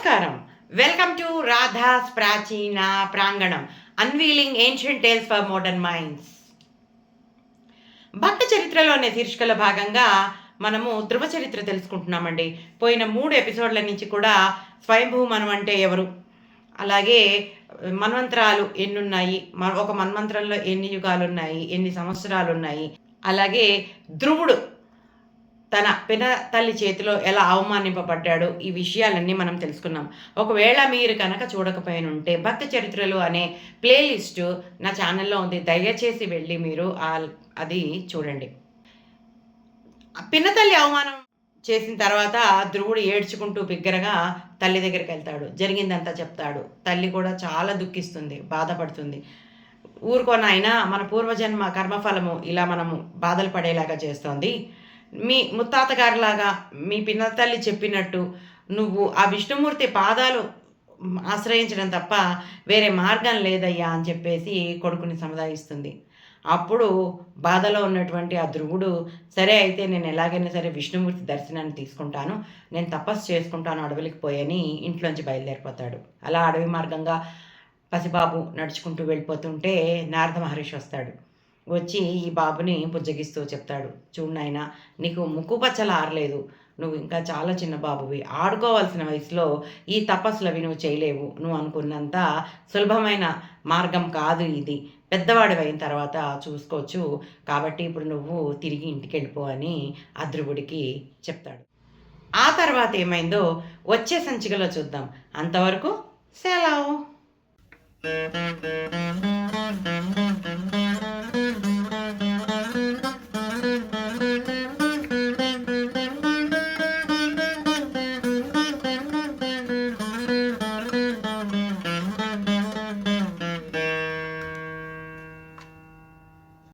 నమస్కారం. Welcome to Radha's ప్రాచీన ప్రాంగణం, unveiling ancient tales for modern minds. భక్త చరిత్రలోనే శీర్షికల భాగంగా మనము ధ్రువ చరిత్ర తెలుసుకుంటున్నామండి. పోయిన 3 ఎపిసోడ్ల నుంచి కూడా స్వయంభూ మనువు అంటే ఎవరు, అలాగే మన్వంతరాలు ఎన్నున్నాయి, ఒక మన్వంతరంలో ఎన్ని యుగాలు ఉన్నాయి, ఎన్ని సంవత్సరాలు ఉన్నాయి, అలాగే ధ్రువుడు తన పిన తల్లి చేతిలో ఎలా అవమానింపబడ్డాడు, ఈ విషయాలన్నీ మనం తెలుసుకున్నాం. ఒకవేళ మీరు కనుక చూడకపోయినుంటే భక్తి చరిత్రలు అనే ప్లేలిస్టు నా ఛానల్లో ఉంది, దయచేసి వెళ్ళి మీరు అది చూడండి. పినతల్లి అవమానం చేసిన తర్వాత ధ్రువుడు ఏడ్చుకుంటూ బిగ్గరగా తల్లి దగ్గరికి వెళ్తాడు, జరిగిందంతా చెప్తాడు. తల్లి కూడా చాలా దుఃఖిస్తుంది, బాధపడుతుంది. ఊరుకోనైనా మన పూర్వజన్మ కర్మఫలము ఇలా మనము బాధలు పడేలాగా చేస్తోంది. మీ ముత్తాతగారిలాగా మీ పినతల్లి చెప్పినట్టు నువ్వు ఆ విష్ణుమూర్తి పాదాలు ఆశ్రయించడం తప్ప వేరే మార్గం లేదయ్యా అని చెప్పేసి కొడుకుని సముదాయిస్తుంది. అప్పుడు బాధలో ఉన్నటువంటి ఆ ధ్రువుడు, సరే అయితే నేను ఎలాగైనా సరే విష్ణుమూర్తి దర్శనాన్ని తీసుకుంటాను, నేను తపస్సు చేసుకుంటాను, అడవులకి పోయని ఇంట్లోంచి బయలుదేరిపోతాడు. అలా అడవి మార్గంగా పసిబాబు నడుచుకుంటూ వెళ్ళిపోతుంటే నారద మహర్షి వస్తాడు. వచ్చి ఈ బాబుని బుజ్జగిస్తూ చెప్తాడు, చూడు నాయనా, నీకు ముక్కు పచ్చలు ఆరలేదు, నువ్వు ఇంకా చాలా చిన్న బాబువి, ఆడుకోవాల్సిన వయసులో ఈ తపస్సులవి నువ్వు చేయలేవు, నువ్వు అనుకున్నంత సులభమైన మార్గం కాదు ఇది, పెద్దవాడివైన తర్వాత చూసుకోవచ్చు, కాబట్టి ఇప్పుడు నువ్వు తిరిగి ఇంటికి వెళ్ళిపో అని ఆ ధ్రువుడికి చెప్తాడు. ఆ తర్వాత ఏమైందో వచ్చే సంచికలో చూద్దాం. అంతవరకు సెలవు.